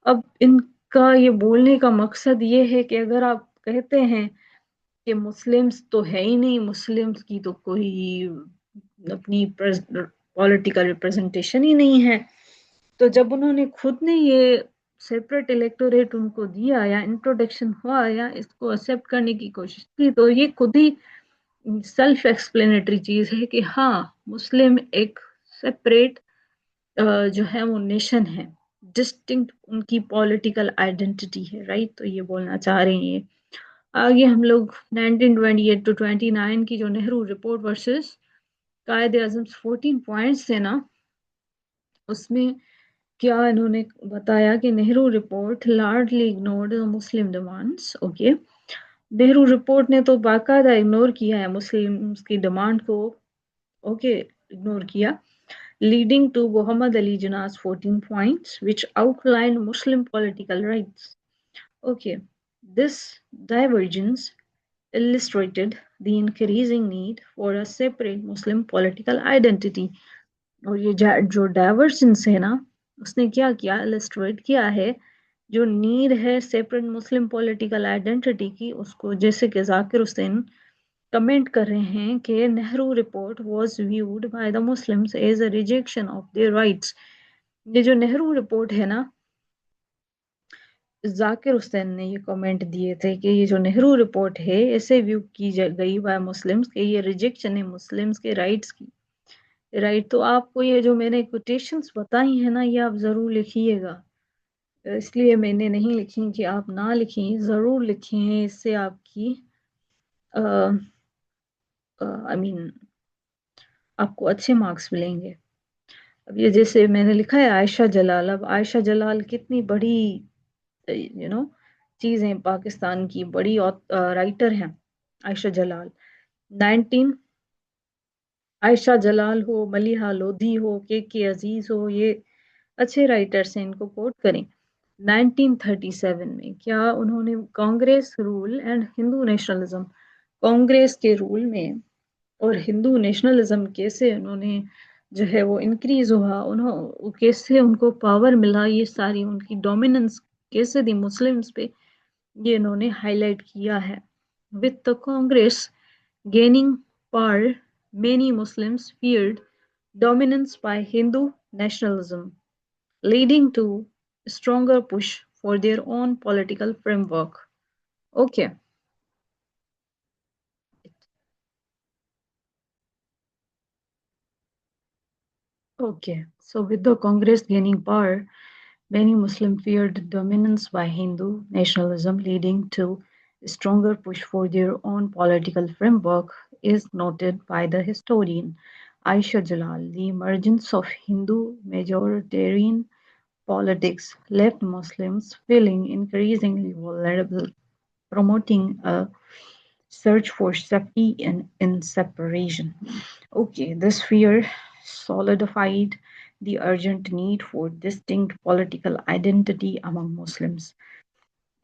اب ان کا یہ بولنے کا مقصد یہ ہے کہ اگر آپ کہتے ہیں کہ مسلمس تو ہے ہی نہیں مسلمس کی تو کوئی اپنی پولیٹیکل ریپرزنٹیشن ہی نہیں ہے تو جب انہوں نے خود نے یہ سیپریٹ الیکٹوریٹ ان کو دیا یا انٹروڈکشن ہوا یا اس کو ایکسیپٹ کرنے کی کوشش کی تو یہ خود ہی سیلف ایکسپلینیٹری چیز ہے کہ ہاں مسلم ایک سیپریٹ جو ہے وہ نیشن ہے ڈسٹنکٹ ان کی پولیٹیکل آئیڈینٹی ہے رائٹ. تو یہ بولنا چاہ رہے ہیں. آگے ہم لوگ 1928 to 29 کی جو Nehru report versus Quaid Azam 14 points تھے نا اس میں کیا انہوں نے بتایا کہ نہرو رپورٹ لارجلی اگنورڈ مسلم ڈیمانڈس. اوکے نہرو رپورٹ نے تو باقاعدہ اگنور کیا ہے مسلم کی ڈیمانڈ کو اوکے اگنور کیا leading to Muhammad Ali Jinnah's 14 points which outlined Muslim political rights. Okay, this divergence illustrated the increasing need for a separate Muslim political identity. اور یہ جو ڈائیورجنس ہے نا اس نے کیا کیا illustrate کیا ہے جو نیڈ ہے سیپریٹ مسلم پولیٹیکل آئیڈینٹی کی اس کو جیسے کہ ذاکر حسین کمنٹ کر رہے ہیں کہ Nehru report was viewed by the Muslims as a rejection of their rights. یہ جو نہرو رپورٹ ہے نا ذاکر حسین نے یہ کمنٹ دیے تھے کہ یہ جو نہرو رپورٹ ہے ایسے ویو کی گئی بائی مسلمس کہ یہ ریجیکشن ہے مسلمس کے رائٹس کی رائٹ. تو آپ کو یہ جو میں نے کوٹیشنس بتائی ہیں نا یہ آپ ضرور لکھیے گا اس لیے میں نے نہیں لکھی کہ آپ نہ لکھیں ضرور لکھیں اس سے آپ کی آپ کو اچھے مارکس ملیں گے. اب یہ جیسے میں نے لکھا ہے عائشہ جلال. اب عائشہ جلال کتنی بڑی چیز ہیں پاکستان کی بڑی رائٹر ہیں عائشہ جلال. 19 عائشہ جلال ہو ملیحہ لودھی ہو کے عزیز ہو یہ اچھے رائٹرس ہیں ان کو کوٹ کریں. 1937 میں کیا انہوں نے Congress role and Hindu nationalism Congress کے رول میں اور ہندو نیشنلزم کیسے انہوں نے جو ہے وہ انکریز ہوا کیسے ان کو پاور ملا یہ ساری ان کی ڈومیننس کیسے دی مسلمس پہ یہ انہوں نے ہائی لائٹ کیا ہے. With the Congress gaining power many Muslims feared dominance by Hindu nationalism, leading to a stronger push for their own political framework. Okay. Okay, so with the Congress gaining power, many Muslims feared dominance by Hindu nationalism, leading to a stronger push for their own political framework, is noted by the historian Aisha Jalal. The emergence of Hindu majoritarian politics left Muslims feeling increasingly vulnerable, promoting a search for safety and in separation. Okay, this fear solidified the urgent need for distinct political identity among Muslims.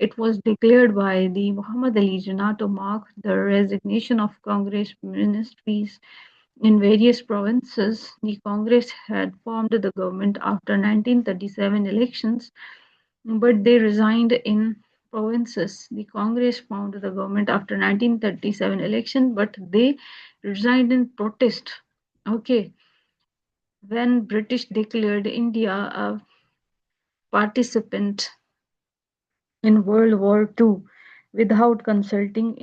It was declared by the Muhammad Ali Jinnah to mark the resignation of Congress ministries in various provinces. The Congress had formed the government after 1937 elections, but they resigned in provinces. The Congress formed the government after 1937 election, but they resigned in protest. Okay, when British declared India a participant in World War II without consulting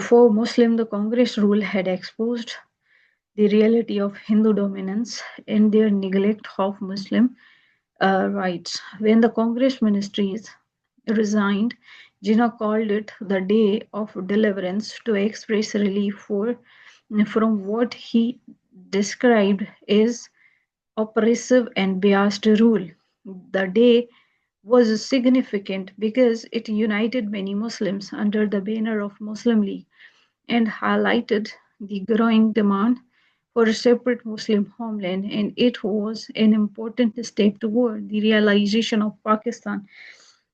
for Muslim, the Congress rule had exposed the reality of Hindu dominance and their neglect of Muslim rights. When the Congress ministries resigned, Jinnah called it the day of deliverance to express relief from what he described as oppressive and biased rule. The day was significant because it united many Muslims under the banner of Muslim League and highlighted the growing demand for a separate Muslim homeland, and it was an important step toward the realization of Pakistan.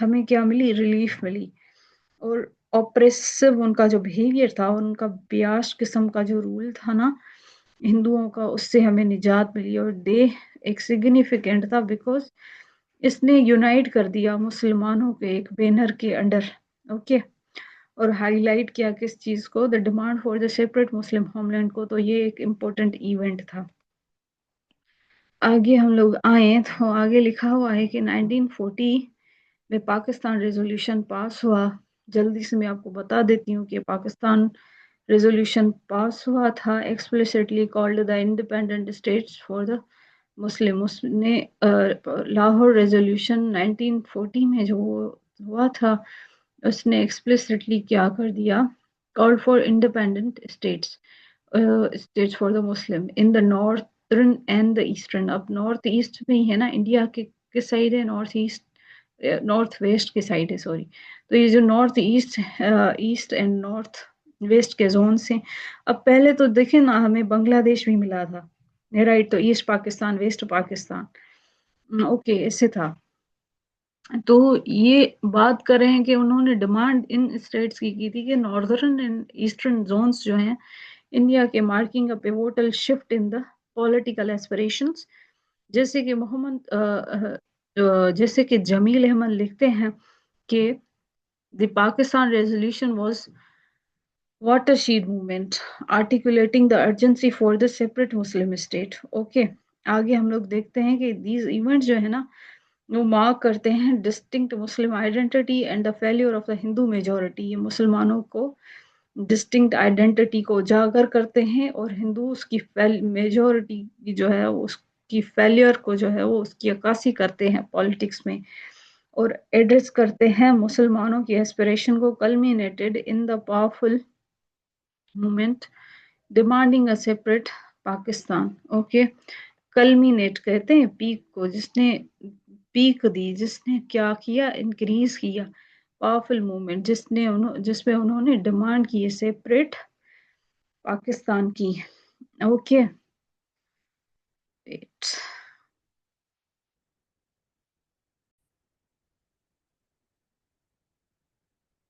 ہمیں کیا ملی؟ Relief ملی. اور آپریسو ان کا جو behaviour تھا، ان کا بیاش قسم کا جو رول تھا نا ہندوؤں کا، اس سے ہمیں نجات ملی. اور دے ایک سگنیفیکنٹ تھا بیکاز اس نے یونائٹ کر دیا مسلمانوں کے ایک بینر کے انڈر. اوکے. اور ہائی لائٹ کیا کس چیز کو؟ The demand for the separate Muslim homeland کو. تو یہ ایک امپورٹنٹ ایونٹ تھا. آگے ہم لوگ آئے تو آگے لکھا ہوا ہے کہ 1940 میں پاکستان ریزولوشن پاس ہوا. جلدی سے میں آپ کو بتا دیتی ہوں کہ پاکستان ریزولوشن پاس ہوا تھا explicitly called the independent states for the Muslim. اس نے لاہور ریزولوشن 1940 میں جو ہوا تھا، اس نے ایکسپلسٹلی کیا کر دیا؟ Call for independent states for the Muslim in the northern and the eastern. اب نارتھ ایسٹ میں ہی ہے نا انڈیا کے کس سائڈ ہے؟ نارتھ ایسٹ، نارتھ ویسٹ کے سائڈ ہے، سوری. تو یہ جو north east, east and north west کے زونس ہیں. اب پہلے تو دیکھیں نا ہمیں بنگلہ دیش بھی ملا تھا، رائٹ؟ تو East Pakistan, West Pakistan, okay ایسے تھا. تو یہ بات کر رہے ہیں کہ انہوں نے ڈیمانڈ ان اسٹیٹس کی تھی کہ ناردرن اینڈ ایسٹرن زونس جو ہیں انڈیا کے marking a pivotal shift in the political aspirations. جیسے کہ جیسے کہ جمیل احمد لکھتے ہیں کہ the Pakistan resolution was watershed movement articulating the urgency for the separate Muslim state. Okay. آگے ہم لوگ دیکھتے ہیں کہ دیز ایونٹ جو ہے نا وہ مارک کرتے ہیں distinct Muslim identity and the failure of the Hindu majority. یہ مسلمانوں کو ڈسٹنکٹ آئیڈینٹی کو اجاگر کرتے ہیں اور ہندوز کی میجورٹی جو ہے اس کی فیلیور کو جو ہے وہ اس کی عکاسی کرتے ہیں پالیٹکس میں، اور ایڈریس کرتے ہیں مسلمانوں کی ایسپریشن کو. Culminated in the powerful movement demanding a separate Pakistan. Okay. Culminate کہتے ہیں پیک کو، جس نے پیک دی، جس نے کیا کیا؟ انکریز کیا. پاورفل موومنٹ جس میں انہوں نے ڈیمانڈ کی سیپریٹ پاکستان کی. Okay.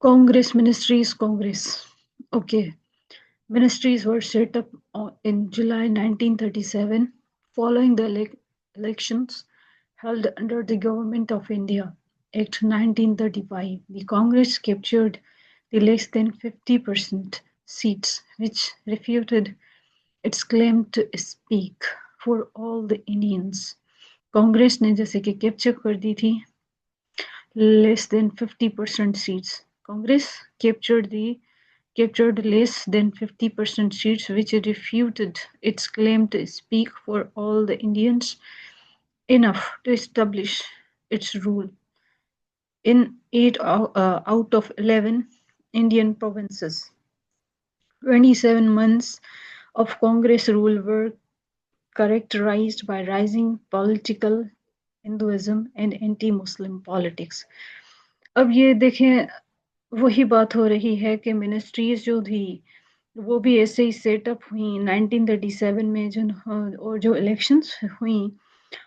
Congress ministries, Congress. Okay. Ministries were set up in July 1937 following the elections held under the Government of India Act 1935. The Congress captured the less than 50% seats, which refuted its claim to speak for all the Indians. Congress نے جیسے کہ capture کر دی تھی less than 50% seats. Congress captured less than 50% seats, which refuted its claim to speak for all the Indians, enough to establish its rule in 8 out of 11 Indian provinces. 27 months of Congress rule were characterized by rising political Hinduism and anti-Muslim politics. اب یہ دیکھیں وہی بات ہو رہی ہے کہ ministries جو تھی وہ بھی ایسے ہی سیٹ اپ ہوئیں 1937 میں اور جو الیکشنز ہوئیں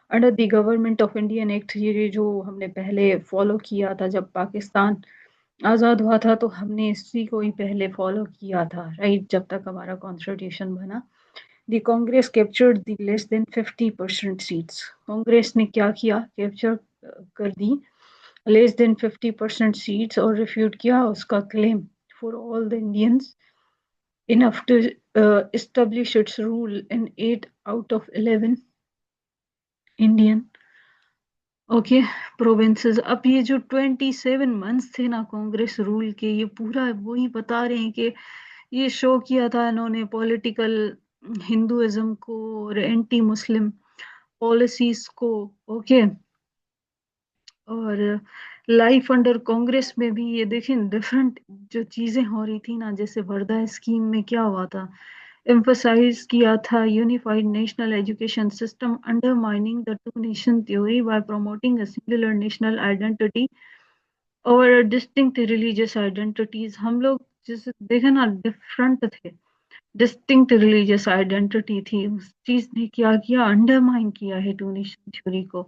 under the government of Indian act. یہ جو ہم نے پہلے فالو کیا تھا جب پاکستان آزاد ہوا تھا تو ہم نے اسی کو ہی پہلے فالو کیا تھا، رائٹ؟ جب تک ہمارا کانسٹیٹیوشن بنا. دی کانگریس کیپچرڈ دی لیس دین 50% سیٹس. کانگریس نے کیا کیا؟ کیپچر کر دی less than 50% seats اور ریفیوٹ کیا اس کا claim for all the Indians, enough to establish its rule in 8 out of 11 Indian provinces. اب یہ جو 27 months تھے نا کانگریس رول کے، یہ پورا وہی بتا رہے ہیں کہ یہ شو کیا تھا انہوں نے پولیٹیکل ہندوازم کو اور اینٹی مسلم پالیسیز کو. اوکے. اور لائف انڈر کانگریس میں بھی یہ دیکھیں ڈفرینٹ جو چیزیں ہو رہی تھی نا، جیسے وردہ اسکیم میں کیا ہوا تھا؟ ایمفسائز کیا تھا unified national education system انڈرمائننگ the two nation theory by promoting a singular national identity اور ڈسٹنکٹ ریلیجیس آئیڈینٹیز. ہم لوگ جیسے دیکھیں نا ڈفرینٹ تھے، ڈسٹنکٹ ریلیجیس آئیڈینٹی تھی. اس چیز نے کیا انڈرمائن کیا ہے ٹو نیشن تھیوری کو.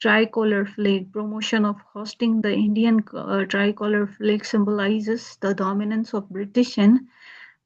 tricolor flag, promotion of hosting the Indian tricolor flag symbolizes the dominance of British and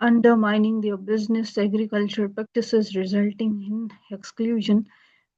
undermining their business agriculture practices resulting in exclusion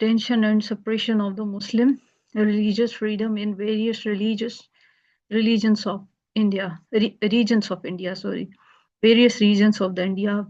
tension and suppression of the Muslim religious freedom in various religious religions of India, regions of India, sorry, various regions of the India।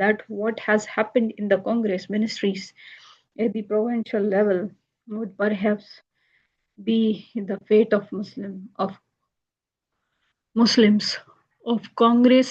that what has happened in the Congress ministries at the provincial level would perhaps be the fate of Muslims of Congress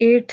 8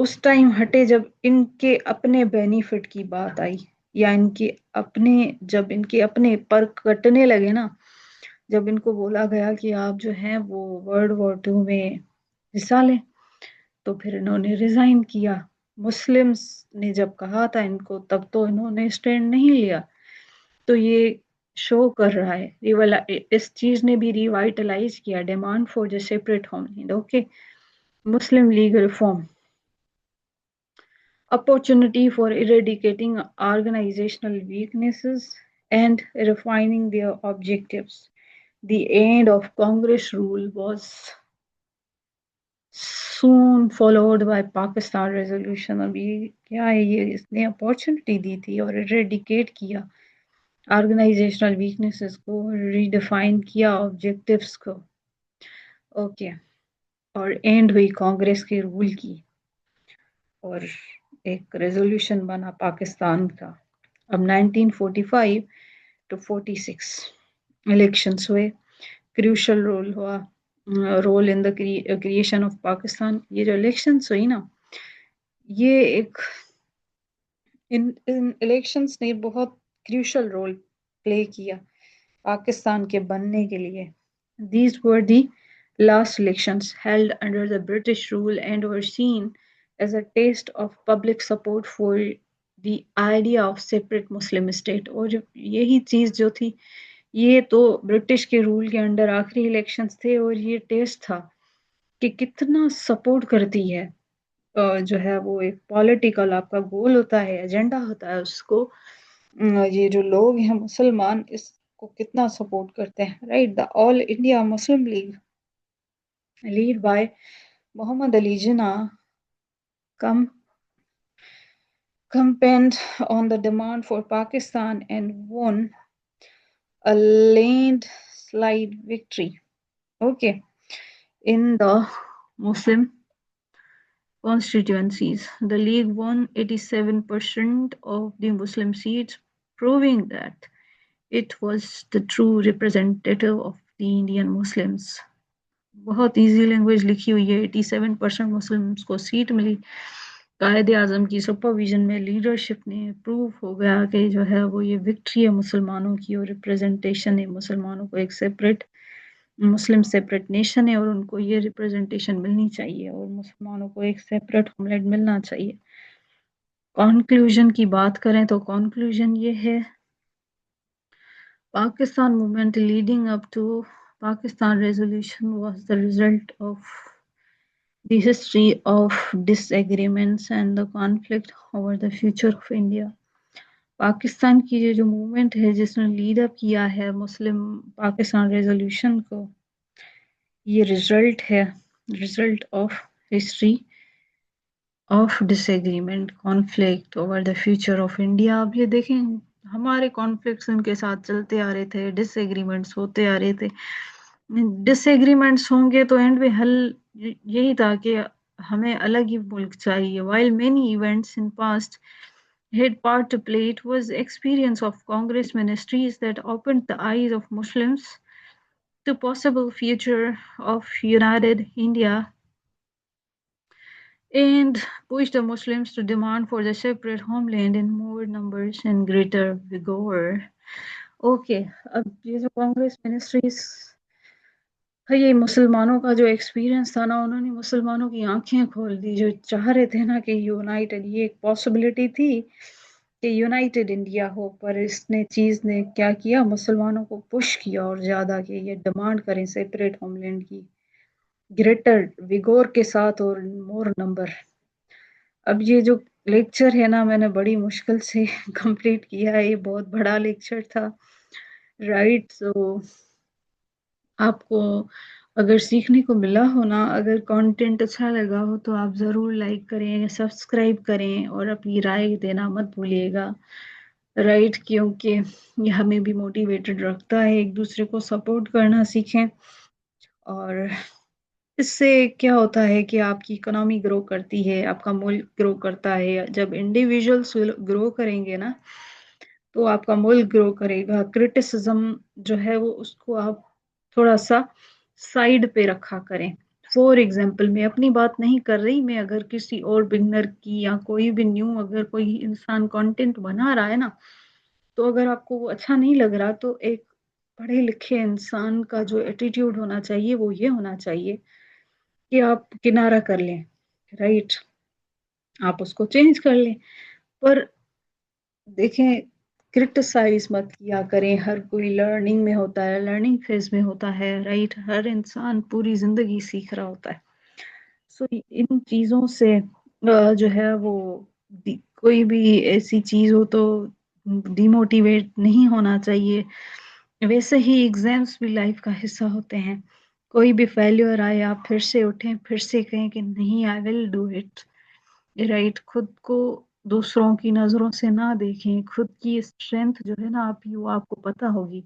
اس time ہٹے جب ان کے اپنے benefit کی بات آئی، یا جب ان کے اپنے پر کٹنے لگے نا، جب ان کو بولا گیا کہ آپ جو ہیں وہ World War II میں حصہ لیں، تو پھر انہوں نے ریزائن کیا۔ مسلمز نے جب کہا تھا ان کو، تب تو انہوں نے اسٹینڈ نہیں لیا۔ تو یہ شو کر رہا ہے، اس چیز نے بھی ریوائٹلائز کیا demand for the separate homeland. Okay, Muslim legal reform, opportunity for eradicating organizational weaknesses and refining their objectives. The end of Congress rule was soon followed by Pakistan resolution۔ اب یہ کیا ہے، یہ اس نے opportunity دی تھی اور eradicate کیا organisational weaknesses کو، ریڈیفائن کیا آبجیکٹیوز کو۔ اوکے، اور اینڈ ہوئی کانگریس کے رول کی، اور ایک ریزولوشن بنا پاکستان کا۔ اب 1945 to 46 الیکشنز ہوئے، کریوشل رول ہوا، role in the creation of Pakistan. یہ جو الیکشنز ہوئی نا، یہ ایک ان الیکشنز نے بہت کریوشل رول پلے کیا پاکستان کے بننے کے لیے۔ These were the last elections held under the British rule and were seen as a taste of public support for the idea of separate Muslim state۔ اور یہی چیز جو تھی، یہ تو برٹش کے رول کے انڈر آخری الیکشنز تھے، اور یہ ٹیسٹ تھا کہ کتنا سپورٹ کرتی ہے جو ہے وہ ایک پولیٹیکل آپ کا گول ہوتا ہے، ایجنڈا ہوتا ہے، اس کو یہ جو لوگ ہیں مسلمان اس کو کتنا سپورٹ کرتے ہیں، right. The all India Muslim league led by Muhammad Ali Jinnah campaigned on the demand for Pakistan and won a landslide victory. Okay, in the Muslim constituencies, the League won 87% of the Muslim seats, proving that it was the true representative of the Indian Muslims۔ بہت easy language لکھی ہوئی ہے، 87% Muslims کو set ملی۔ قائد اعظم کی supervision میں leadership نے proof ہو گیا کہ جو ہے وہ یہ وکٹری ہے مسلمانوں کی، اور ریپریزنٹیشن ہے مسلمانوں کو، ایک سیپریٹ مسلم سیپریٹ نیشن ہے، اور ان کو یہ ریپریزنٹیشن ملنی چاہیے، اور مسلمانوں کو ایک سیپریٹ ہوم لینڈ ملنا چاہیے۔ کنکلوژن کی بات کریں تو کنکلوژن یہ ہے، Pakistan movement leading up to Pakistan resolution was the result of the history of disagreements and the conflict over the future of India۔ Pakistan کی یہ جو موومنٹ ہے جس نے لیڈ اپ کیا ہے مسلم پاکستان ریزولوشن کو، یہ رزلٹ ہے، result of history of disagreement conflict over the future of India. اب یہ دیکھیں، ہمارے کانفلکٹس ان کے ساتھ چلتے آ رہے تھے، ڈس ایگریمنٹس ہوتے آ رہے تھے، ڈس ایگریمنٹس ہوں گے تو اینڈ میں حل یہی تھا کہ ہمیں الگ ہی ملک چاہیے۔ while many events in past had part to play, it was experience of Congress ministries that opened the eyes of Muslims to possible future of united India and pushed the Muslims to demand for the separate homeland in more numbers and greater vigor۔ Okay، اب یہ جو Congress ministries, یہ مسلمانوں کا جو experience تھا نا، انہوں نے مسلمانوں کی آنکھیں کھول دی، جو چاہ رہے تھے نا کہ یونائٹڈ، یہ ایک پاسبلٹی تھی کہ یونائٹڈ انڈیا ہو، پر اس نے چیز نے کیا کیا، مسلمانوں کو پش کیا اور زیادہ کہ یہ ڈیمانڈ کریں سیپریٹ ہوم لینڈ کی، گریٹر ویگور کے ساتھ اور مور نمبر۔ اب یہ جو لیکچر ہے نا، میں نے بڑی مشکل سے کمپلیٹ کیا ہے، یہ بہت بڑا لیکچر تھا، رائٹ۔ سو آپ کو اگر سیکھنے کو ملا ہو نا، اگر کانٹینٹ اچھا لگا ہو تو آپ ضرور لائک کریں، سبسکرائب کریں، اور اپنی رائے دینا مت بھولیے گا، رائٹ، کیونکہ یہ ہمیں بھی موٹیویٹڈ رکھتا ہے، ایک دوسرے کو سپورٹ کرنا سیکھیں۔ اور اس سے کیا ہوتا ہے کہ آپ کی اکنامی گرو کرتی ہے، آپ کا ملک گرو کرتا ہے۔ جب انڈیویجولس گرو کریں گے نا تو آپ کا ملک گرو کرے گا۔ کرٹیسزم جو ہے وہ اس کو آپ تھوڑا سا سائیڈ پہ رکھا کریں، فار ایگزامپل میں اپنی بات نہیں کر رہی، میں اگر کسی اور بگنر کی یا کوئی بھی نیو اگر کوئی انسان کنٹینٹ بنا رہا ہے نا، تو اگر آپ کو وہ اچھا نہیں لگ رہا تو ایک پڑھے لکھے انسان کا جو ایٹیٹیوڈ ہونا چاہیے وہ یہ ہونا چاہیے کہ آپ کنارہ کر لیں، رائٹ، آپ اس کو چینج کر لیں، پر دیکھیں کرٹیسائز مت کیا کریں، ہر کوئی لرننگ میں ہوتا ہے، لرننگ فیز میں ہوتا ہے، رائٹ، ہر انسان پوری زندگی سیکھ رہا ہوتا ہے، سو ان چیزوں سے جو ہے وہ کوئی بھی ایسی چیز ہو تو ڈیموٹیویٹ نہیں ہونا چاہیے، ویسے ہی ایگزامس بھی لائف کا حصہ ہوتے ہیں، کوئی بھی فیلیور آئے آپ پھر سے اٹھیں، پھر سے کہیں کہ نہیں آئی ول ڈو اٹ، رائٹ، خود کو دوسروں کی نظروں سے نہ دیکھیں، خود کی اسٹرینتھ جو ہے نا آپ کو پتا ہوگی،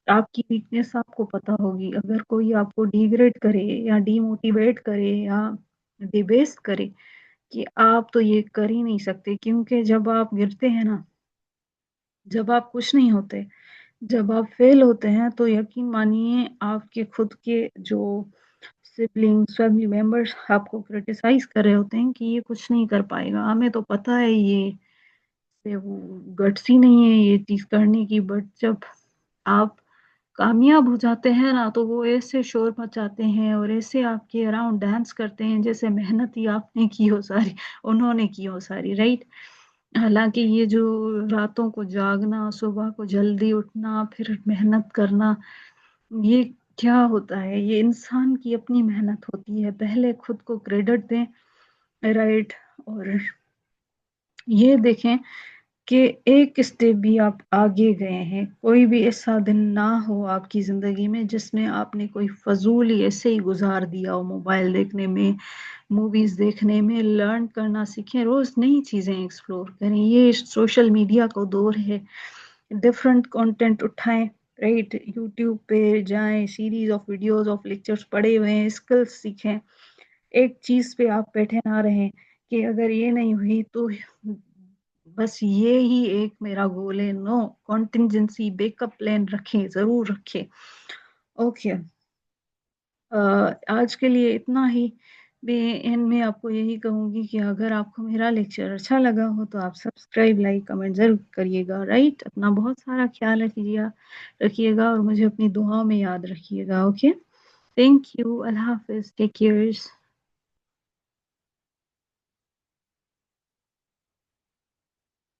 آپ کی ویکنیس آپ کو پتا ہوگی، اگر کوئی آپ کو ڈیگریڈ کرے یا ڈی موٹیویٹ کرے یا ڈیبیس کرے کہ آپ تو یہ کر ہی نہیں سکتے، کیونکہ جب آپ گرتے ہیں نا، جب آپ کچھ نہیں ہوتے، جب آپ فیل ہوتے ہیں تو یقین مانیے آپ کے خود کے جو سبلنگس فیملی ممبرس آپ کو کرٹیسائز کر رہے ہوتے ہیں کہ یہ کچھ نہیں کر پائے گا، ہمیں تو پتا ہے یہ وہ گٹس ہی نہیں ہے یہ چیز کرنے کی، بٹ جب آپ کامیاب ہو جاتے ہیں نا تو وہ ایسے شور مچاتے ہیں اور ایسے آپ کے اراؤنڈ ڈانس کرتے ہیں جیسے محنت ہی آپ نے کی ہو ساری، انہوں نے کی ہو ساری، رائٹ، حالانکہ یہ جو راتوں کو جاگنا، صبح کو جلدی اٹھنا، پھر محنت کرنا، یہ کیا ہوتا ہے، یہ انسان کی اپنی محنت ہوتی ہے، پہلے خود کو کریڈٹ دیں، رائٹ، اور یہ دیکھیں کہ ایک اسٹیپ بھی آپ آگے گئے ہیں، کوئی بھی ایسا دن نہ ہو آپ کی زندگی میں جس میں آپ نے کوئی فضول ہی ایسے ہی گزار دیا ہو، موبائل دیکھنے میں، موویز دیکھنے میں، لرن کرنا سیکھیں، روز نئی چیزیں ایکسپلور کریں، یہ سوشل میڈیا کو دور ہے، ڈفرنٹ کنٹینٹ اٹھائیں، رائٹ، یوٹیوب پہ جائیں، series of videos of lectures پڑھے ہوئے ہیں، اسکلز سیکھیں، ایک چیز پہ آپ بیٹھے نہ رہیں کہ اگر یہ نہیں ہوئی تو بس یہ ہی ایک میرا گول ہے، نو، کانٹینجنسی بیک اپ پلان رکھیں، ضرور رکھیں، اوکے، آج کے لیے اتنا ہی، میں آپ کو یہی کہوں گی کہ اگر آپ کو میرا لیکچر اچھا لگا ہو تو آپ سبسکرائب، لائک، کمنٹ ضرور کریے گا، رائٹ، اپنا بہت سارا خیال رکھیے گا اور مجھے اپنی دعاؤں میں یاد رکھیے گا، اوکے، تھینک یو، اللہ حافظ، ٹیک کیئر.